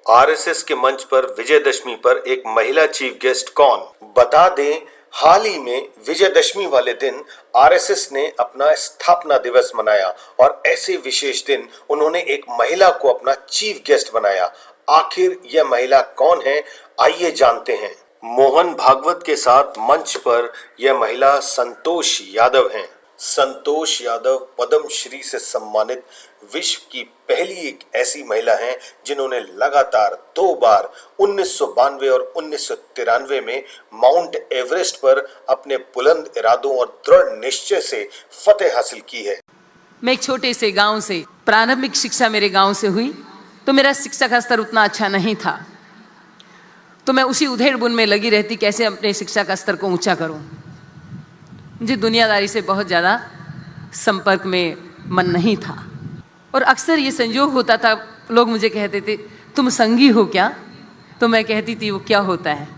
RSS के मंच पर विजयदशमी पर एक महिला चीफ गेस्ट कौन? बता दें, हाल ही में विजयदशमी वाले दिन आरएसएस ने अपना स्थापना दिवस मनाया और ऐसे विशेष दिन उन्होंने एक महिला को अपना चीफ गेस्ट बनाया। आखिर यह महिला कौन है, आइए जानते हैं। मोहन भागवत के साथ मंच पर यह महिला संतोष यादव हैं। संतोष यादव पद्म श्री से सम्मानित विश्व की पहली एक ऐसी महिला हैं जिन्होंने लगातार 2 बार 1992 और 1993 में माउंट एवरेस्ट पर अपने बुलंद इरादों और दृढ़ निश्चय से फतेह हासिल की है। मैं एक छोटे से गांव से, प्रारंभिक शिक्षा मेरे गांव से हुई, तो मेरा शिक्षा का स्तर उतना अच्छा नहीं था, तो मैं उसी उधेड़-बुन में लगी रहती कैसे अपने शिक्षा का स्तर को ऊंचा करूं। मुझे दुनियादारी से बहुत ज़्यादा संपर्क में मन नहीं था और अक्सर ये संयोग होता था, लोग मुझे कहते थे तुम संगी हो क्या, तो मैं कहती थी वो क्या होता है।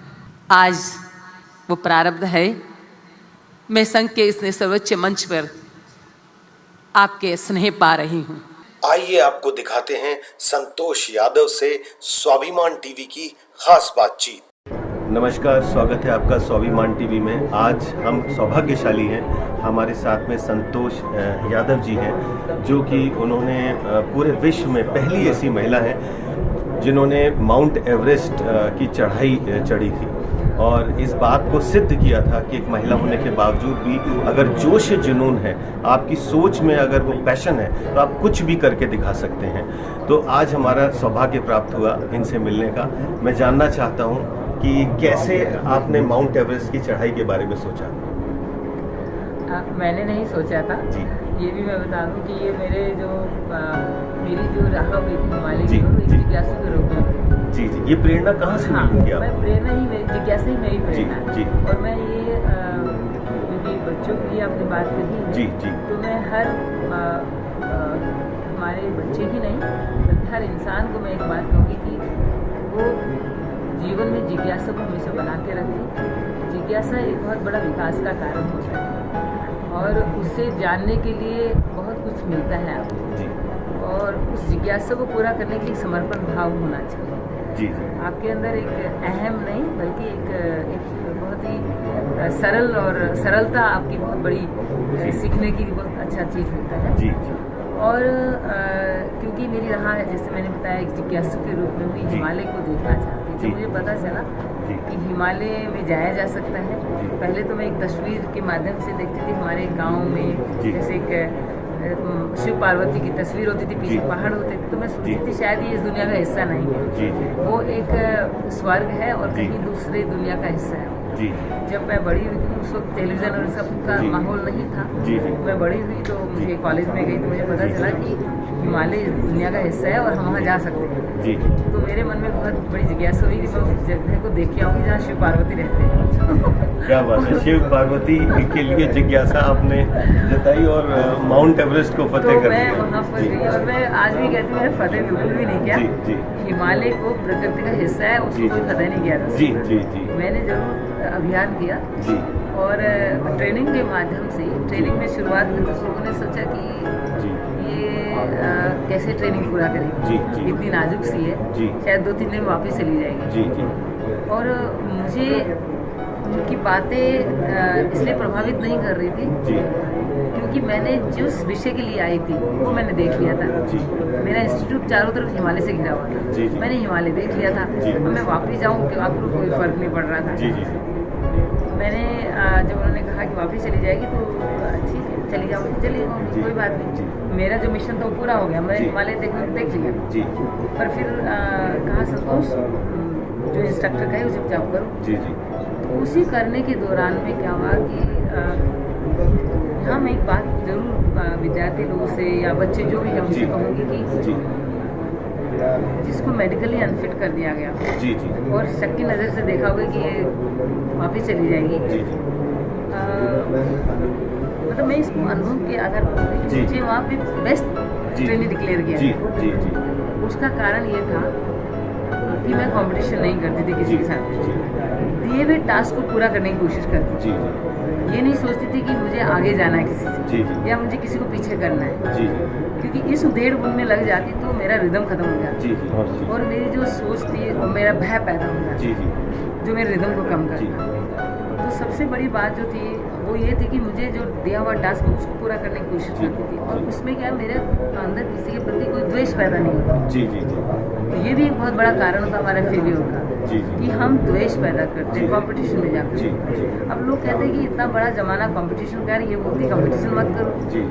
आज वो प्रारब्ध है, मैं संघ के इस सर्वोच्च मंच पर आपके स्नेह पा रही हूँ। आइए आपको दिखाते हैं संतोष यादव से स्वाभिमान टीवी की खास बातचीत। नमस्कार, स्वागत है आपका स्वाभिमान टीवी में। आज हम सौभाग्यशाली हैं, हमारे साथ में संतोष यादव जी हैं, जो कि उन्होंने पूरे विश्व में पहली ऐसी महिला हैं जिन्होंने माउंट एवरेस्ट की चढ़ाई चढ़ी थी और इस बात को सिद्ध किया था कि एक महिला होने के बावजूद भी अगर जोश जुनून है, आपकी सोच में अगर वो पैशन है, तो आप कुछ भी करके दिखा सकते हैं। तो आज हमारा सौभाग्य प्राप्त हुआ इनसे मिलने का। मैं जानना चाहता हूँ कि कैसे आपने माउंट एवरेस्ट की चढ़ाई के बारे में सोचा? मैंने नहीं सोचा था जी। ये भी मैं बता दूं कि ये मेरी जो राह हुई थी हिमालय की, जिज्ञासु के रूप में। जी जी, ये प्रेरणा कहाँ से मिली थी आपको? मैं प्रेरणा ही मेरी जिज्ञासा ही मेरी प्रेरणा है। जी। और मैं ये क्योंकि बच्चों के लिए आपने बात कही है, जी जी, तो मैं हर हमारे बच्चे ही नहीं बल्कि हर इंसान को मैं एक बात कहूँगी कि वो जीवन में जिज्ञासा को हमेशा बना के रखें। जिज्ञासा एक बहुत बड़ा विकास का कारण होता है और उससे जानने के लिए बहुत कुछ मिलता है आपको जी। और उस जिज्ञासा को पूरा करने के लिए समर्पण भाव होना चाहिए। जी जी, आपके अंदर एक अहम नहीं बल्कि एक बहुत ही सरल और सरलता आपकी बहुत बड़ी सीखने की बहुत अच्छा चीज़ होता है। जी जी, और क्योंकि मेरी राह है, जैसे मैंने बताया, एक जिज्ञासु के रूप में हुई, हिमालय को देखना चाहती थी। तो मुझे पता चला कि हिमालय में जाया जा सकता है। पहले तो मैं एक तस्वीर के माध्यम से देखती थी हमारे गांव में, जैसे एक शिव पार्वती की तस्वीर होती थी, पीछे पहाड़ होते थे, तो मैं सोचती थी शायद ये इस दुनिया का हिस्सा नहीं है। जी जी, वो एक स्वर्ग है और कहीं दूसरे दुनिया का हिस्सा है। जी। जब मैं बड़ी हुई थी उस वक्त टेलीविज़न और सब का माहौल नहीं था। जी जी, मैं बड़ी हुई तो मुझे कॉलेज में गई तो मुझे पता चला कि हिमालय इस दुनिया का हिस्सा है और हम वहाँ जा सकते हैं। जी। तो मेरे मन में बहुत बड़ी जिज्ञासा हुई कि मैं उस जगह को देख के आऊँगी जहाँ शिव पार्वती रहते हैं। क्या बात है, शिव पार्वती के लिए जिज्ञासा आपने जताई और माउंट एवरेस्ट को फतेह कर मैं दिया। वहाँ पर गई और मैं आज भी कहती हूँ मैंने फतेह बिल्कुल भी नहीं किया। जी जी, हिमालय को प्रकृति का हिस्सा है, उसको कोई फतेह नहीं किया था। जी जी जी, मैंने जरूर अभियान किया जी और ट्रेनिंग के माध्यम से, ट्रेनिंग में शुरुआत में तो लोगों ने सोचा कि जी, ये कैसे ट्रेनिंग पूरा करेंगे, जी जी, इतनी नाजुक सी है, जी, शायद 2-3 दिन वापस चली जाएगी। जी जी, और मुझे उनकी बातें इसलिए प्रभावित नहीं कर रही थी जी, क्योंकि मैंने जिस विषय के लिए आई थी वो मैंने देख लिया था। जी, मेरा इंस्टीट्यूट चारों तरफ हिमालय से घिरा हुआ था। जी, जी। मैंने हिमालय देख लिया था। जी। अब मैं वापस जाऊँ कि आपको कोई फर्क नहीं पड़ रहा था। जी जी, मैंने जब उन्होंने कहा कि वापस चली जाएगी तो ठीक है, चली जाऊँगी, चली जाऊँगी, कोई बात नहीं। मेरा जो मिशन था वो पूरा हो गया, मैं हिमालय देख लिया। जी, पर फिर कहा संतोष जो इंस्ट्रक्टर का है उसे जॉब करो। जी जी, तो उसी करने के दौरान में क्या हुआ कि यहाँ मैं एक बात जरूर विद्यार्थी लोगों से या बच्चे जो भी है उनसे कहूँगी कि जी, जिसको मेडिकली अनफिट कर दिया गया जी जी, और शक की नज़र से देखा होगा कि ये वापस चली जाएगी, जी, मतलब मैं इसको अनुभव के आधार पर जी। मुझे वहाँ पे बेस्ट जी। ट्रेनिंग डिक्लेयर किया। जी जी, जी, उसका कारण ये था कि मैं कंपटीशन नहीं करती थी किसी के साथ। दिए हुए टास्क को पूरा करने की कोशिश करती जी थी। ये नहीं सोचती थी कि मुझे आगे जाना है किसी से, जी या मुझे किसी को पीछे करना है, जी क्योंकि इस उधेड़ बुन में लग जाती तो मेरा रिदम खत्म हो जाता जी जी और मेरी जो सोच थी और मेरा भय पैदा हो जाता जी जो मेरे रिदम को कम जी करता। तो सबसे बड़ी बात जो थी वो ये थी कि मुझे जो दिया हुआ टास्क है उसको पूरा करने की कोशिश करती थी, और उसमें क्या मेरे अंदर किसी के प्रति कोई द्वेष पैदा नहीं होता। जी जी जी तो ये भी एक बहुत बड़ा कारण था हमारे फेलियर का, जी कि हम द्वेष पैदा करते हैं कंपटीशन में जी जाकर। जी अब लोग कहते हैं कि इतना बड़ा जमाना कंपटीशन का है, ये बोलती कंपटीशन मत करो। जी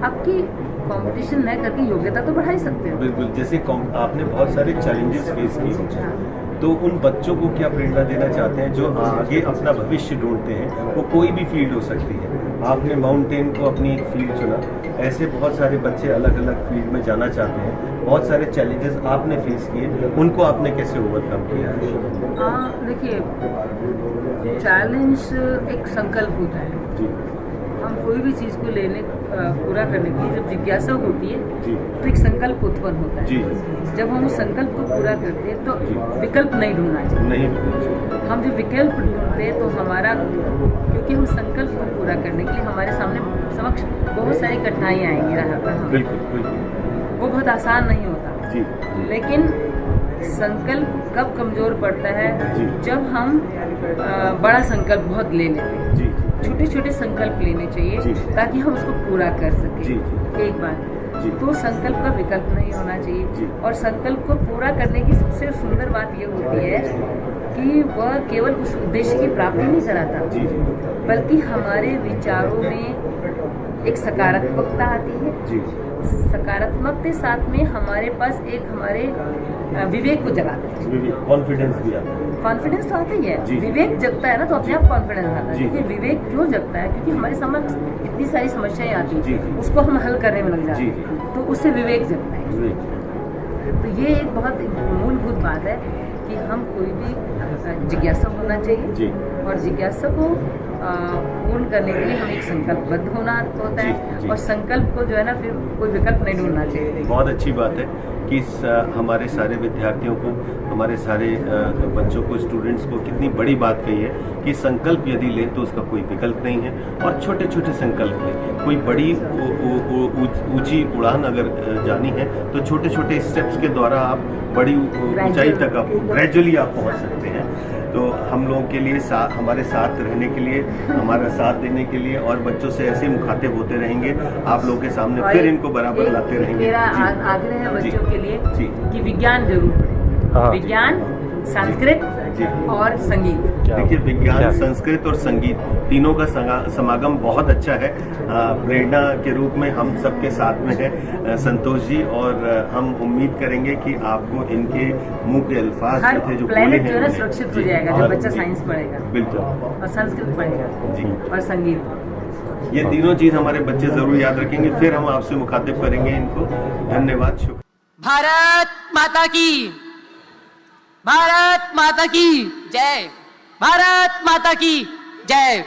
आपकी कंपटीशन न करके योग्यता तो बढ़ा ही सकते हो। बिल्कुल। जैसे आपने बहुत सारे चैलेंजेस फेस किए, तो उन बच्चों को क्या प्रेरणा देना चाहते हैं जो आगे अपना भविष्य ढूंढते हैं? वो कोई भी फील्ड हो सकती है। आपने माउंटेन को अपनी फील्ड चुना, ऐसे बहुत सारे बच्चे अलग अलग फील्ड में जाना चाहते हैं। बहुत सारे चैलेंजेस आपने फेस किए, उनको आपने कैसे ओवरकम किया? देखिए, चैलेंज एक संकल्प होता है। जी हम कोई भी चीज़ को पूरा करने की जब जिज्ञासा होती है जी तो एक संकल्प उत्पन्न होता है। जी जब हम उस संकल्प को पूरा करते हैं तो विकल्प नहीं ढूंढना चाहिए। नहीं। हम जो विकल्प ढूंढते हैं तो हमारा, क्योंकि हम संकल्प को पूरा करने के लिए हमारे सामने समक्ष बहुत सारी कठिनाइयाँ आएंगी राह। बिल्कुल बिल्कुल वो बहुत आसान नहीं होता। जी लेकिन संकल्प कब कमजोर पड़ता है? जी। जब हम बड़ा संकल्प बहुत ले लेते हैं। जी छोटे छोटे संकल्प लेने चाहिए जी। ताकि हम उसको पूरा कर सकें। जी एक बात जी। तो संकल्प का विकल्प नहीं होना जी। चाहिए, और संकल्प को पूरा करने की सबसे सुंदर बात ये होती है कि वह केवल उस उद्देश्य की प्राप्ति नहीं कराता, जी बल्कि हमारे विचारों में एक सकारात्मकता आती है। जी सकारात्मक के साथ में हमारे पास एक हमारे विवेक को जगाता है। कॉन्फिडेंस भी आता है। कॉन्फिडेंस तो आता ही है। जी। विवेक जगता है ना तो अपने आप कॉन्फिडेंस आता है। जी। क्योंकि विवेक क्यों जगता है? क्योंकि हमारे समक्ष इतनी सारी समस्याएं आती जी। हैं, उसको हम हल करने में लग जाते जी। हैं, तो उससे विवेक जगता है। तो ये एक बहुत मूलभूत बात है कि हम कोई भी जिज्ञासा होना चाहिए जी। और जिज्ञासा को पूर्ण करने के लिए हमें एक संकल्पबद्ध होना होता जी, है, जी। और संकल्प को जो है ना फिर कोई विकल्प नहीं ढूंढना चाहिए। बहुत अच्छी बात है कि हमारे सारे विद्यार्थियों को, हमारे सारे बच्चों को, स्टूडेंट्स को कितनी बड़ी बात कही है कि संकल्प यदि लें तो उसका कोई विकल्प नहीं है, और छोटे छोटे संकल्प लें। कोई बड़ी ऊंची उड़ान अगर जानी है तो छोटे छोटे स्टेप्स के द्वारा आप बड़ी ऊंचाई तक आप ग्रेजुअली आप पहुंच सकते हैं। तो हम लोगों के लिए हमारे साथ रहने के लिए, हमारा साथ देने के लिए, और बच्चों से ऐसे मुखातिब होते रहेंगे आप लोगों के सामने, फिर इनको बराबर लाते रहेंगे। मेरा जी। आग्रह है जी। बच्चों के लिए जी। कि विज्ञान जरूर पढ़ें। हाँ। विज्ञान, संस्कृत जी। और संगीत। देखिए, विज्ञान, संस्कृत और संगीत तीनों का समागम बहुत अच्छा है। प्रेरणा के रूप में हम सबके साथ में है संतोष जी, और हम उम्मीद करेंगे कि आपको इनके मुंह के अल्फाज हर जो थे जो बोले प्लेनेट हैं जो है ना उन्हें- सुरक्षित हो जी। जाएगा और- जब बच्चा जी। साइंस पढ़ेगा बिल्कुल और संस्कृत पढ़ेगा जी। और संगीत। ये तीनों चीज हमारे बच्चे जरूर याद रखेंगे। फिर हम आपसे मुखातिब करेंगे इनको। धन्यवाद, शुक्रिया। भारत माता की, भारत माता की जय, भारत माता की जय।